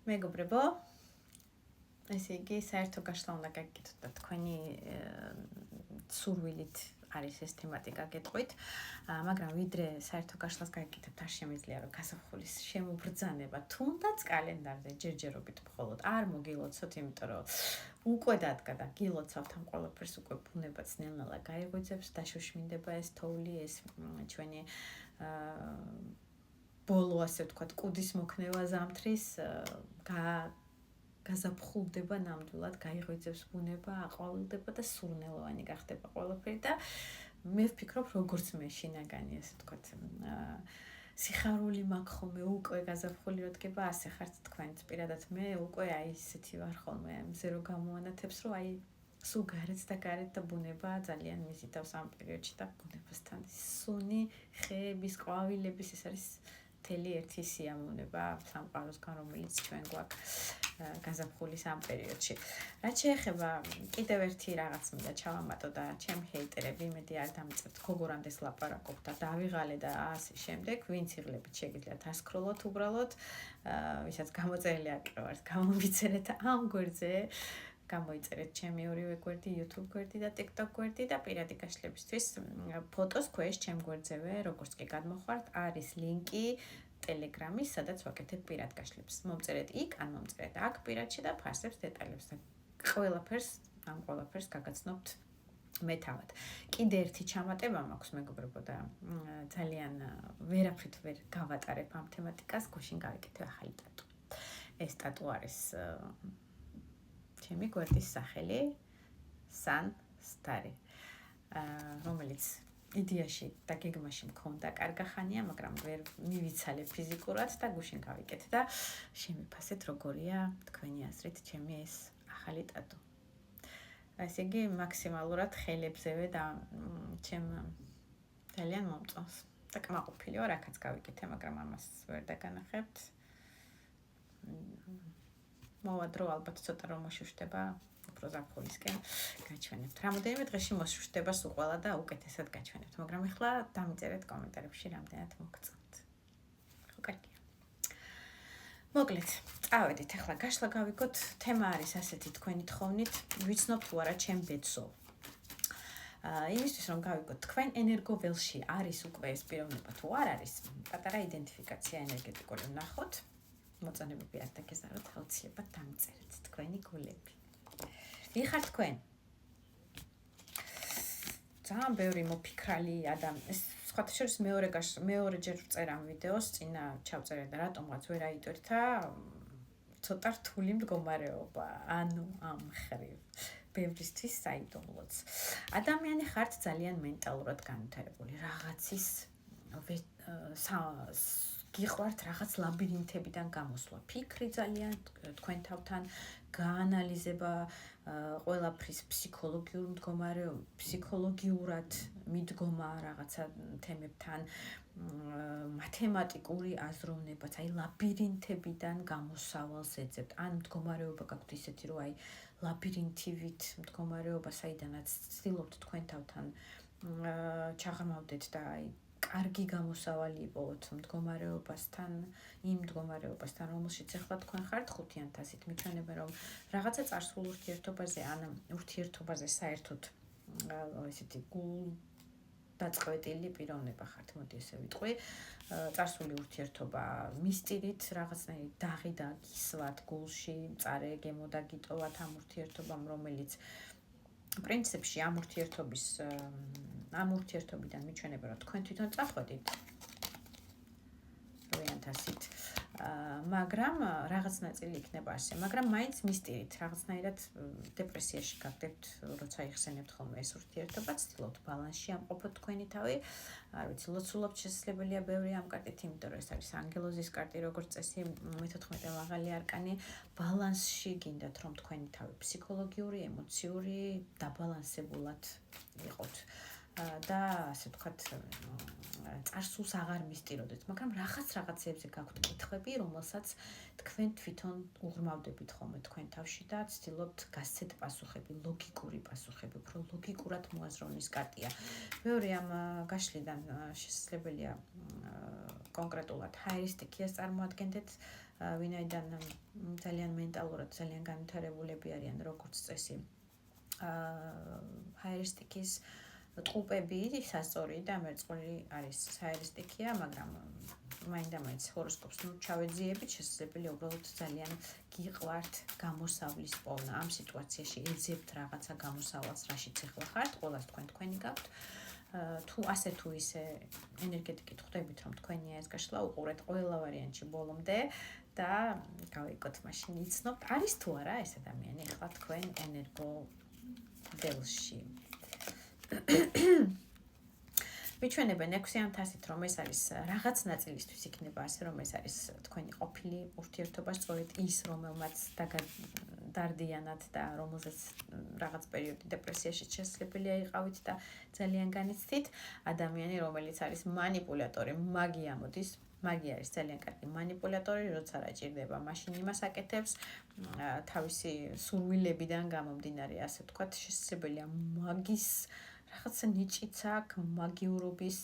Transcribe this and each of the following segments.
მეგობრებო, ესე იგი საერთო გაშლა უნდა გაგიკეთოთ და თქვენი სურვილით არის ეს თემატიკა გეტყვით, მაგრამ ვიდრე საერთო გაშლას გაგიკეთებთ, არ შემიძლია რომ გასახულის შემობრძანება თუნდაც კალენდარზე ჯერჯერობით მხოლოდ არ მოგილოცოთ, იმიტომ რომ უკვე დადგა და გილოცავთ ამ ყველაფერს, უკვე ბუნებაც ნელ-ნელა გაიღვიძებს, დაშოშმინდება ეს თოვლი, ეს ჩვენი ბოლო ასე ვთქვათ, კუდის მოქნევა ზამთრის გაზაფხულდება ნამდვილად, გაიღვიძებს ბუნება, აყვავილდება და სურნელოვანი გახდება ყველაფერი და მე ვფიქრობ, როგორც მე შინაგანი ასე ვთქვათ, სიხარული მაქვს ხოლმე უკვე გაზაფხული რო დგება, ასე ხართ თქვენც პირადად მე უკვე აი ისეთი ვარ ხოლმე, მზე რო გამოანათებს, რომ აი სულ გარეთ და ბუნება ძალიან მიზიდავს ამ პერიოდში და ბუნებასთან სუნი, ხეების, ყვავილების ეს არის მთელი ერთი სიამოვნება სამყაროსგან, რომელიც ჩვენ გვაქვს გაზაფხულის ამ პერიოდში. რაც შეეხება კიდევ ერთი რაღაც მინდა ჩავამატო და ჩემი ჰეიტერები იმედი არ დამიწევთ გოგორანდეს ლაპარაკობ და დავიღალე და ასე შემდეგ, ვინც იღლებით შეგიძლიათ ასკროლოთ უბრალოდ, ვისაც გამოწერილი აკრავართ, გამომიწერეთ ამ გვერდზე. გამოიწერეთ ჩემი ორივე გვერდი, YouTube გვერდი და TikTok გვერდი და პირადი გაშლებისთვის ფოტოს ქვეშ ჩემ გვერდზევე, როგორც კი გადმოხვართ, არის ლინკი Telegram-ის, სადაც ვაკეთებ პირად გაშლებს. მომწერეთ იქ, ან მომწერეთ აქ პირადში და ფასებს დეტალებს და ამ ყველაფერს გაგაცნობთ მე თავად. კიდე ერთი ჩამატება მაქვს მეგობრებო და ძალიან ვერაფრით ვერ გავატარებ ამ თემატიკას, გუშინ გავიკეთე ახალი ტატუ. ეს ტატუ არის ჩემი გვერდის სახელი Sun Star, რომელიც იდეაში და გეგმაში მქონდა კარგა ხანია, მაგრამ ვერ მივიცალე ფიზიკურად და გუშინ გავიკეთე და შემიფასეთ როგორია თქვენი აზრით ჩემი ეს ახალი ტატუ. ესე იგი მაქსიმალურად ხელებზევე და ჩემ ძალიან მომწონს და კმაყოფილი ვარ, აქაც გავიკეთე, მაგრამ ამას ვერ დაგანახებთ. მოვადრო ალბათ ცოტა რომ მოშუშტება უფრო ზაფხულისკენ გაჩვენებთ. რამოდენიმე დღეში მოშუშტება სულ ყველა და უკეთესად გაჩვენებთ, მაგრამ ახლა დამიწერეთ კომენტარებში რამდენად მოგწონთ. ხო, კარგია. მოკლედ, წავედით ახლა გაშლა გავიგოთ, თემა არის ასეთი თქვენი თხოვნით, ვიცნობ თუ არა ჩემ ბედსო. იმისთვის რომ გავიგოთ, თქვენ ენერგოველში არის უკვე ეს პიროვნება თუ არ არის, პატარა იდენტიფიკაცია ენერგეტიკული ვნახოთ. მოწონებები არ დაგეზაროთ, აუცილებლად დამიწერეთ თქვენი გულები. ვიხარ თქვენ? ძალიან ბევრი მოფიქრალი ადამიანი, სხვათა შორის მეორეჯერ ვწერ ამ ვიდეოს, წინა ჩავწერე და რატომღაც ვერ აიტვირთა, ცოტა რთული მდგომარეობა, ანუ ამ ხრივ. ბევრისთვის საიდუმლოც. ადამიანი ხართ ძალიან მენტალურად განვითარებული, რაღაცის გიყვართ რაღაც ლაბირინთებიდან გამოსვლა, ფიქრი ძალიან თქვენ თავთან გაანალიზება ყველაფრის ფსიქოლოგიურად მიდგომა რაღაცა თემებთან, მათემატიკური აზროვნებაც, აი ლაბირინთებიდან გამოსავალს ეძებთ. ან მდგომარეობა გაქვთ ისეთი, რომ აი ლაბირინთივით მდგომარეობა, საიდანაც ცდილობთ თქვენ თავთან ჩაღრმავდეთ და აი კარგი გამოსავალი იპოვოთ მდგომარეობასთან, იმ მდგომარეობასთან, რომელშიც ახლა თქვენ ხართ 500-ით, მიჩვენებენ რომ რაღაცა წარსულ ურთიერთობაზე, ან ურთიერთობაზე საერთოდ ესეთი გულდაწყვეტილი პიროვნება ხართ, მოდი ესე ვიტყვი. წარსული ურთიერთობა მისტირით, რაღაცნაირი დაღი და გისვათ გულში, მწარე გემო და გიტოვათ ამ ურთიერთობამ, რომელიც პრინციპში ამ ურთიერთობიდან მიჩვენება, რომ თქვენ თვითონ წახვედით 100-ით, მაგრამ რაღაც ნაწილი იქნება ასე, მაგრამ მაინც მისტირით, რაღაცნაირად დეპრესიაში გაგდებთ, როცა იხსენებთ ხოლმე ეს ურთიერთობა, ცდილობთ ბალანსში ამყოფოთ თქვენი თავი, არ ვიცი, ლოცულობთ შესაძლებელია ბევრი ამ კარტით, იმიტომ რომ ეს არის ანგელოზის კარტი, როგორც წესი, მე-14 მაღალი არკანი, ბალანსში გინდათ, რომ თქვენი თავი ფსიქოლოგიური, ემოციური დაბალანსებულად იყოთ. და ასე ვთქვათ, წარსულს აღარ მისტიროდეთ, მაგრამ რაღაცებზე გაქვთ კითხვები, რომელსაც თქვენ თვითონ უღრმავდებით ხოლმე თქვენ თავში და ცდილობთ გასცეთ პასუხები, ლოგიკური პასუხები, უფრო ლოგიკურად მოაზროვნის კარტია. მეორე ამ გაშლიდან შესაძლებელია კონკრეტულად ჰაერისტიქიას წარმოადგენდეთ, ვინაიდან ძალიან მენტალურად ძალიან განვითარებულები არიან როგორც წესი. ჰაერისტიკის ტყუპები სასწორი და მერწყული არის ჰაერისტიკია, მაგრამ მაინდა-მაინც ჰოროსკოპს ჩავეძიებით, შესაძლებელია უბრალოდ ძალიან გიყვართ გამოსავლის პოვნა. ამ სიტუაციაში ეძებთ რაღაცა გამოსავალს, რაშიც ახლა ხართ, ყველას თქვენი გაქვთ. თუ ასე თუ ისე ენერგეტიკით ხვდებით, რომ თქვენია ეს გაშლა, უყურეთ ყველა ვარიანტში ბოლომდე და გავიკოთ მაშინ იცნობთ, არის თუ არა ეს ადამიანი ახლა თქვენ ენერგო დელში. მიჩვენებენ 6-ით, რომ ეს არის რაღაც ნაწილისთვის იქნება ასე, რომ ეს არის თქვენი ყოფილი ურთიერთობა, სწორედ ის, რომელმაც დარდიანად და რომელზეც რაღაც პერიოდი დეპრესიაში შესაძლებელია იყავით და ძალიან განიცდით. ადამიანი, რომელიც არის манипуляტორი, მაგია მოდის, მაგია არის ძალიან კარგი манипуляტორი, როცა რა ჭირდება, მაშინ იმას აკეთებს, თავისი სურვილებიდან გამომდინარე, ასე ვთქვათ, შესაძლებელია მაგის რაღაცა ნიჭიც აქვს, მაგიურობის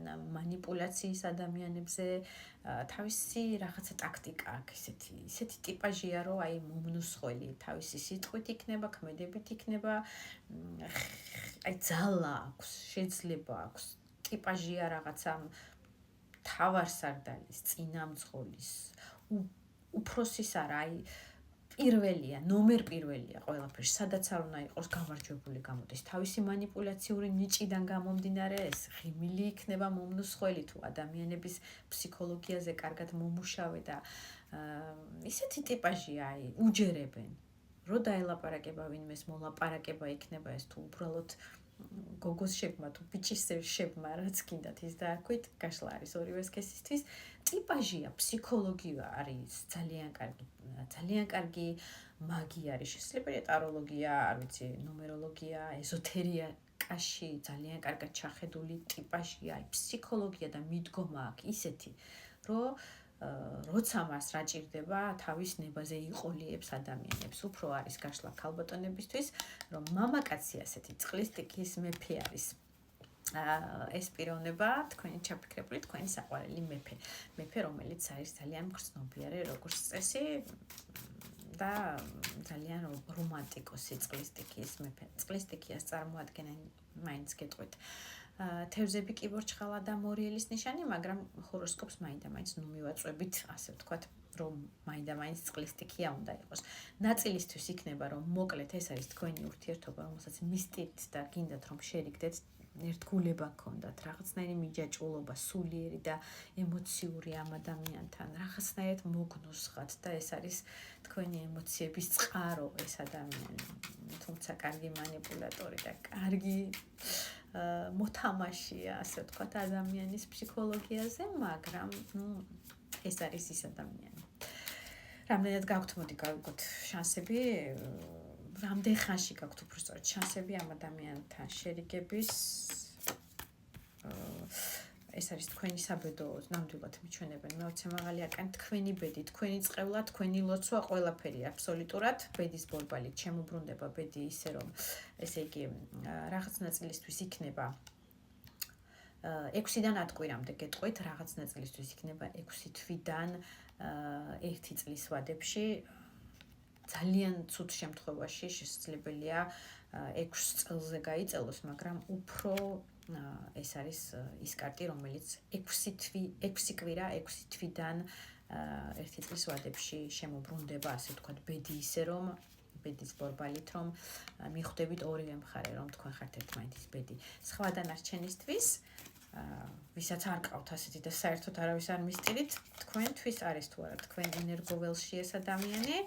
манипуляციის ადამიანებზე, თავისი რაღაცა ტაქტიკა აქვს, ისეთი ტიპაჟია, რომ აი მომნუსხველი, თავისი სიტყვით იქნება, ქმედებით იქნება, აი ძალა აქვს, შეიძლება აქვს, ტიპაჟია რაღაცა თავარსარდალის, წინამძღოლის, უფროსის არა, აი პირველია, ნომერ პირველია ყველაფერში, სადაც არ უნდა იყოს გამარჯვებული გამოდის. თავისი манипуляციური ნიჭიდან გამომდინარე ეს ღიმილი იქნება მომნუსხველი თუ ადამიანების ფსიქოლოგიაზე კარგად მომუშავე და ისეთი ტიპაჟია, აი უჯერებენ. რო დაელაპარაკება ვინმეს მოლაპარაკება იქნება ეს თუ უბრალოდ გოგოს შეგმა თუ ბიჭის შეგმა რაც გინდათ ის დააქვით, გაშლა არის ორივე სქესისთვის. ტიპაჟია, ფსიქოლოგია არის ძალიან კარგი მაგია არის, შესაძლებელია ტაროლოგია, არ ვიცი, ნუმეროლოგია, ეზოთერიკაში ძალიან კარგად ჩახედული ტიპაჟია, აი ფსიქოლოგია და მიდგომა აქვს ისეთი, რომ როცა მას რა ჭირდება, თავის ნებაზე იყოლიებს ადამიანებს. უფრო არის გაშლა ქალბატონებისთვის, რომ მამაკაცი ასეთი წყლის სტიქის მეფე არის. ეს პიროვნება თქვენი ჩაფიქრებული, თქვენი საყვარელი მეფე, რომელიც არის ძალიან მგრძნობიარე როგორც წესი და ძალიან რომანტიკოსი წყლის სტიქის მეფე. წყლის სტიქიას წარმოადგენენ მაინც გეტყვით თევზები, კიბორჩხალა და მორიელის ნიშანი, მაგრამ ჰოროსკოპს მაინდა-მაინც მივაწვევით, ასე ვთქვათ, რომ მაინდა-მაინც წყლის სტიქია უნდა იყოს. ნაწილისთვის იქნება, რომ მოკლედ ეს არის თქვენი ურთიერთობა, რომელსაც მისდით და გინდათ რომ შერიგდეთ, ერთგულება გქონდათ, რაღაცნაირი მიჯაჭვულობა, სულიერი და ემოციური ამ ადამიანთან, რაღაცნაირად მოგნუსხათ და ეს არის თქვენი ემოციების წყარო ეს ადამიანი. თუმცა კარგი манипуляტორი და კარგი მოთამაშეა, ასე ვთქვათ, ადამიანის ფსიქოლოგიაზე, მაგრამ ეს არის ის ადამიანი. რამდენად გაქვთ, მოდი გავიგოთ შანსები, რამდენ ხანში გაქვთ უფრო სწორად შანსები ამ ადამიანთან შერიგების. ეს არის თქვენი საბედო, ნამდვილად მიჩვენებენ მე-20 მაღალი აკანი, თქვენი ბედი, თქვენი წყევლა, თქვენი ლოცვა, ყველაფერი აბსოლუტურად ბედის ბორბალით შემოbrunდება ბედი ისე რომ ესე იგი რაღაც ნაწილისთვის იქნება 6-დან 10 კვირამდე გეტყვით, რაღაც ნაწილისთვის იქნება 6 თვიდან 1 წლის ვადებში. ძალიან ცუდ შემთხვევაში შესაძლებელია 6 წელზე გაიწელოს, მაგრამ უფრო ეს არის ის კარტი, რომელიც 6 კვირა 6 თვიდან 1 წლის ვადებში შემოbrunდება, ასე ვთქვათ, ბედი ისე რომ ბედის ბორბალით რომ მიხვდებით ორივე მხარე რომ თქვენ ხართ ერთმანეთის ბედი. სხვა დანარჩენისთვის ვისაც არ ყავთ ასეთი და საერთოდ არავის არ მისწირით, თქვენთვის არის თუ არა თქვენ ენერგოველში ეს ადამიანი.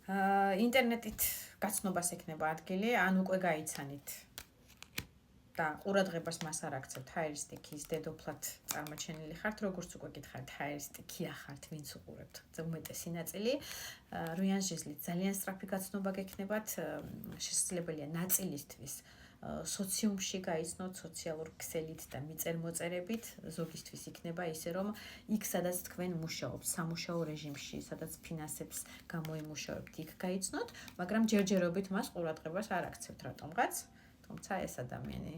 ინტერნეტით გაცნობას ექნება ადგილი, ან უკვე გაიცანით და ყურადღებას მას არ აქცევთ ჰაერისტიკის დედოფლად წარმოჩენილი ხართ, როგორც უკვე გითხარით, ჰაერისტიკია ხართ, ვინც უყურებთ უმეტესი ნაწილი. რუიან ჟეზლით ძალიან სწრაფი გაცნობა გექნებათ, შესაძლებელია ნაწილისთვის სოციუმში გაიცნოთ სოციალურ ქსელით და მიწერ-მოწერებით, ზოგისთვის იქნება ისე რომ იქ სადაც თქვენ მუშაობთ, სამუშაო რეჟიმში, სადაც ფინანსებს გამოიმუშავებთ, იქ გაიცნოთ, მაგრამ ჯერჯერობით მას ყურადღებას არ აქცევთ რატომღაც, თუმცა ეს ადამიანი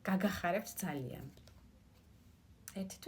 გაგახარებთ ძალიან. ერთი თვის